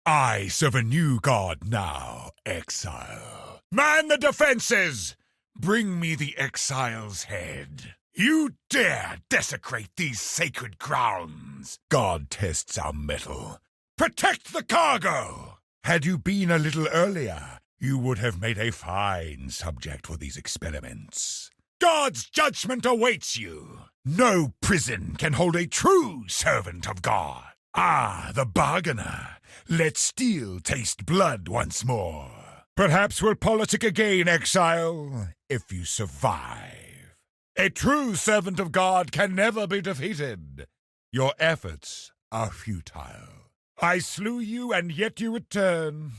I serve a new god now, exile. Man the defenses! Bring me the exile's head. You dare desecrate these sacred grounds. God tests our mettle. Protect the cargo! Had you been a little earlier, you would have made a fine subject for these experiments. God's judgment awaits you. No prison can hold a true servant of God. Ah, the bargainer. Let steel taste blood once more. Perhaps we'll politic again, exile, if you survive. A true servant of God can never be defeated. Your efforts are futile. I slew you, and yet you return.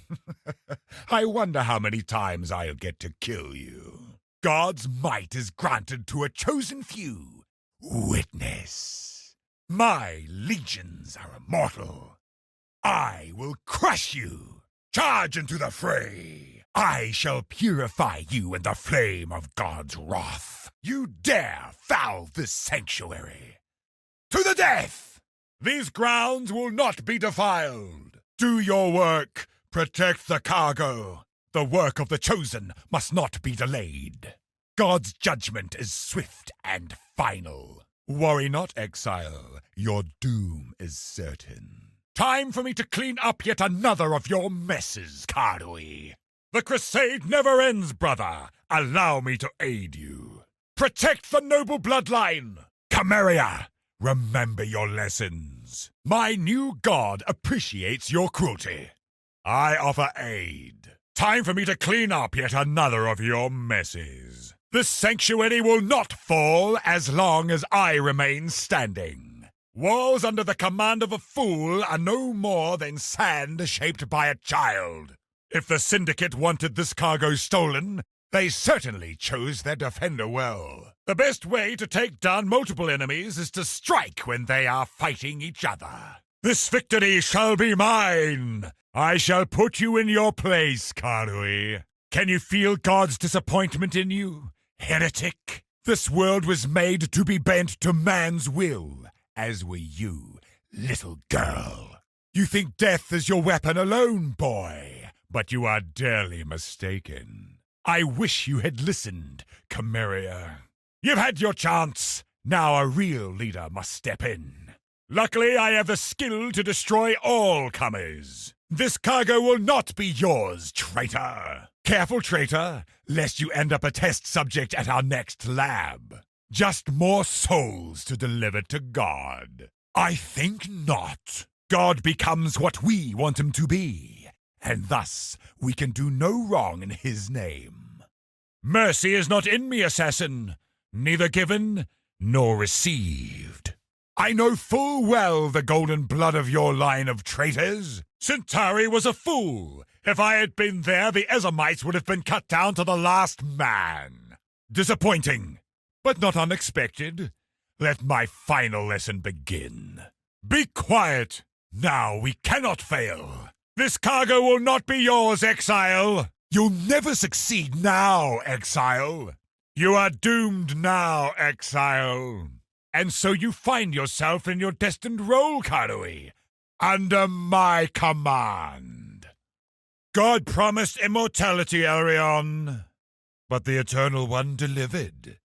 I wonder how many times I'll get to kill you. God's might is granted to a chosen few. Witness. My legions are immortal. I will crush you. Charge into the fray. I shall purify you in the flame of God's wrath. You dare foul this sanctuary. To the death! These grounds will not be defiled. Do your work. Protect the cargo. The work of the chosen must not be delayed. God's judgment is swift and final. Worry not, exile. Your doom is certain. Time for me to clean up yet another of your messes, Kardui. The crusade never ends, brother. Allow me to aid you. Protect the noble bloodline. Cameria, remember your lessons. My new god appreciates your cruelty. I offer aid. Time for me to clean up yet another of your messes. This sanctuary will not fall as long as I remain standing. Walls under the command of a fool are no more than sand shaped by a child. If the syndicate wanted this cargo stolen, they certainly chose their defender well. The best way to take down multiple enemies is to strike when they are fighting each other. This victory shall be mine. I shall put you in your place, Karui. Can you feel God's disappointment in you, heretic? This world was made to be bent to man's will, as were you, little girl. You think death is your weapon alone, boy, but you are dearly mistaken. I wish you had listened, Cameria. You've had your chance. Now a real leader must step in. Luckily, I have the skill to destroy all comers. This cargo will not be yours, traitor. Careful, traitor, lest you end up a test subject at our next lab. Just more souls to deliver to God. I think not. God becomes what we want him to be, and thus we can do no wrong in his name. Mercy is not in me, assassin, neither given nor received. I know full well the golden blood of your line of traitors. Centauri was a fool. If I had been there, the Ezamites would have been cut down to the last man. Disappointing, but not unexpected. Let my final lesson begin. Be quiet. Now we cannot fail. This cargo will not be yours, exile. You'll never succeed now, exile. You are doomed now, exile. And so you find yourself in your destined role, Karui, under my command. God promised immortality, Arion, but the Eternal One delivered.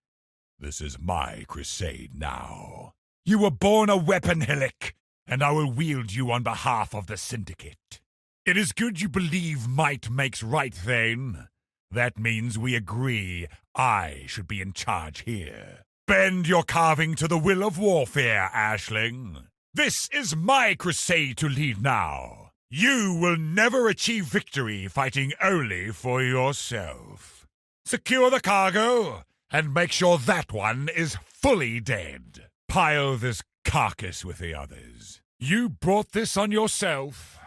This is my crusade now. You were born a weapon, Hillick, and I will wield you on behalf of the Syndicate. It is good you believe might makes right, Thane. That means we agree I should be in charge here. Bend your carving to the will of warfare, Ashling. This is my crusade to lead now. You will never achieve victory fighting only for yourself. Secure the cargo, and make sure that one is fully dead. Pile this carcass with the others. You brought this on yourself.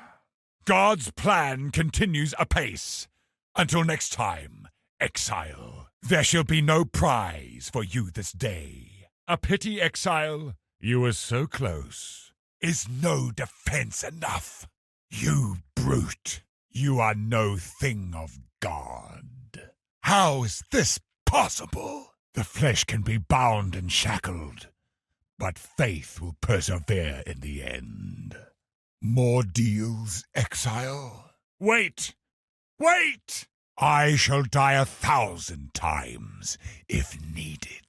God's plan continues apace. Until next time, exile. There shall be no prize for you this day. A pity, exile. You were so close. Is no defense enough? You brute. You are no thing of God. How is this possible? The flesh can be bound and shackled, but faith will persevere in the end. More deals, exile? Wait! Wait! I shall die 1,000 times, if needed.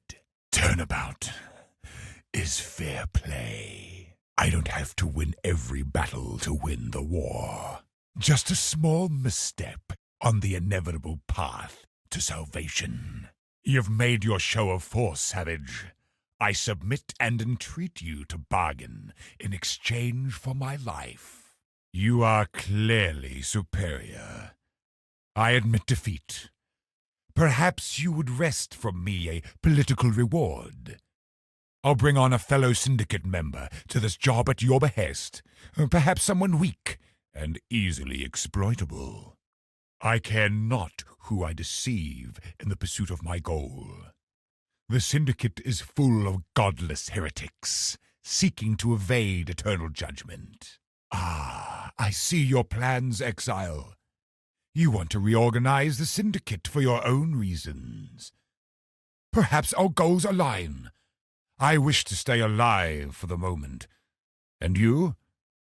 Turnabout is fair play. I don't have to win every battle to win the war. Just a small misstep on the inevitable path to salvation. You've made your show of force, savage. I submit and entreat you to bargain in exchange for my life. You are clearly superior. I admit defeat. Perhaps you would wrest from me a political reward. I'll bring on a fellow syndicate member to this job at your behest. Perhaps someone weak and easily exploitable. I care not who I deceive in the pursuit of my goal. The syndicate is full of godless heretics, seeking to evade eternal judgment. Ah, I see your plans, Exile. You want to reorganize the syndicate for your own reasons. Perhaps our goals align. I wish to stay alive for the moment. And you?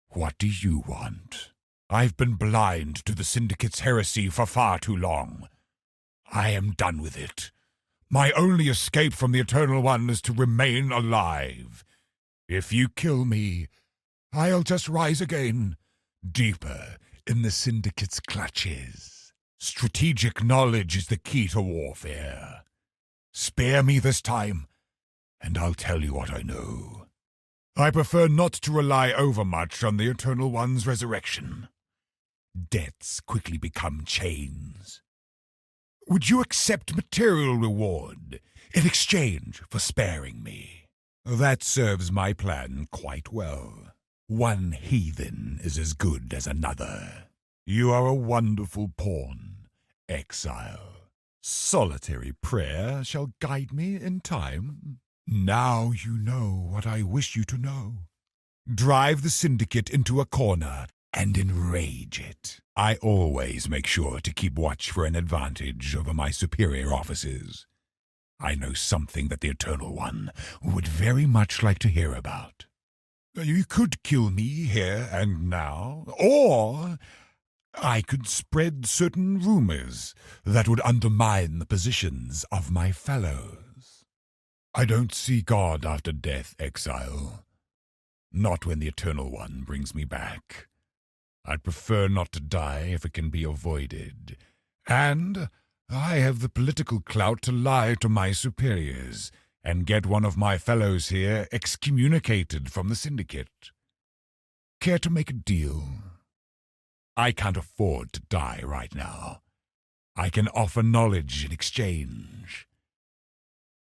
What do you want? I've been blind to the syndicate's heresy for far too long. I am done with it. My only escape from the Eternal One is to remain alive. If you kill me, I'll just rise again, deeper in the syndicate's clutches. Strategic knowledge is the key to warfare. Spare me this time, and I'll tell you what I know. I prefer not to rely overmuch on the Eternal One's resurrection. Debts quickly become chains. Would you accept material reward in exchange for sparing me? That serves my plan quite well. One heathen is as good as another. You are a wonderful pawn, Exile. Solitary prayer shall guide me in time. Now you know what I wish you to know. Drive the syndicate into a corner and enrage it. I always make sure to keep watch for an advantage over my superior officers. I know something that the Eternal One would very much like to hear about. You could kill me here and now, or I could spread certain rumors that would undermine the positions of my fellows. I don't see God after death, Exile. Not when the Eternal One brings me back. I'd prefer not to die if it can be avoided. And I have the political clout to lie to my superiors and get one of my fellows here excommunicated from the syndicate. Care to make a deal? I can't afford to die right now. I can offer knowledge in exchange.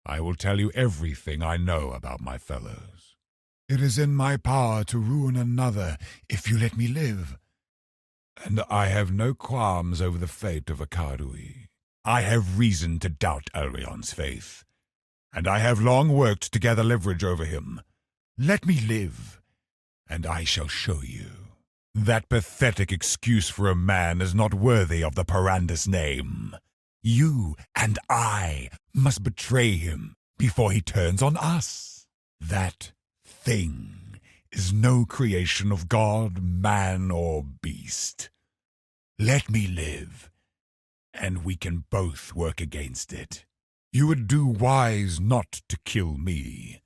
I will tell you everything I know about my fellows. It is in my power to ruin another if you let me live. And I have no qualms over the fate of Akadui. I have reason to doubt Elrion's faith, and I have long worked to gather leverage over him. Let me live, and I shall show you. That pathetic excuse for a man is not worthy of the Parandus name. You and I must betray him before he turns on us. That thing is no creation of God, man, or beast. Let me live, and we can both work against it. You would do wise not to kill me.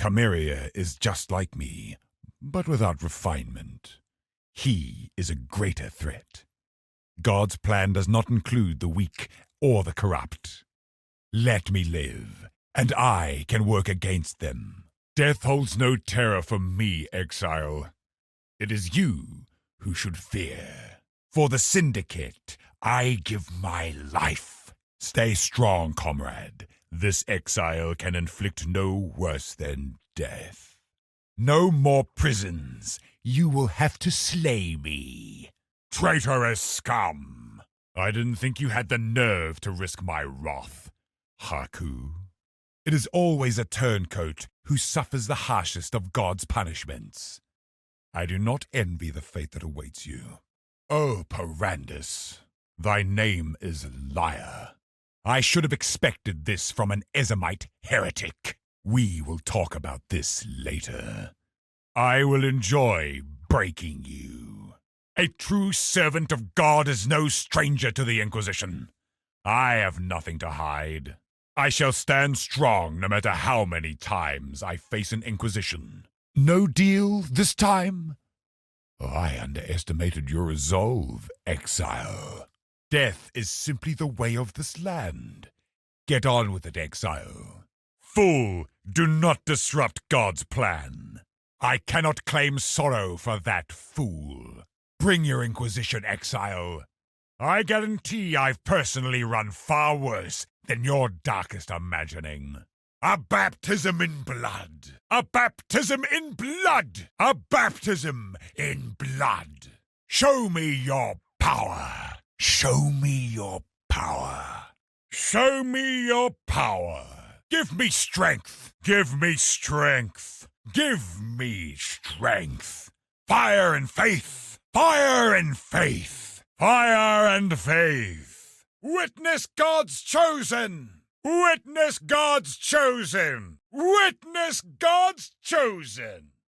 Chimera is just like me, but without refinement. He is a greater threat. God's plan does not include the weak or the corrupt. Let me live, and I can work against them. Death holds no terror for me, Exile. It is you who should fear. For the syndicate, I give my life. Stay strong, comrade. This exile can inflict no worse than death. No more prisons. You will have to slay me. Traitorous scum! I didn't think you had the nerve to risk my wrath, Haku. It is always a turncoat who suffers the harshest of God's punishments. I do not envy the fate that awaits you. Oh, Parandus, thy name is Liar. I should have expected this from an Ezemite heretic. We will talk about this later. I will enjoy breaking you. A true servant of God is no stranger to the Inquisition. I have nothing to hide. I shall stand strong no matter how many times I face an Inquisition. No deal this time? I underestimated your resolve, exile. Death is simply the way of this land. Get on with it, exile. Fool, do not disrupt God's plan. I cannot claim sorrow for that fool. Bring your Inquisition, exile. I guarantee I've personally run far worse than your darkest imagining. A baptism in blood! A baptism in blood! A baptism in blood! Show me your power! Show me your power! Show me your power! Give me strength! Give me strength! Give me strength! Fire and faith! Fire and faith! Fire and faith! Witness God's chosen! Witness God's chosen! Witness God's chosen!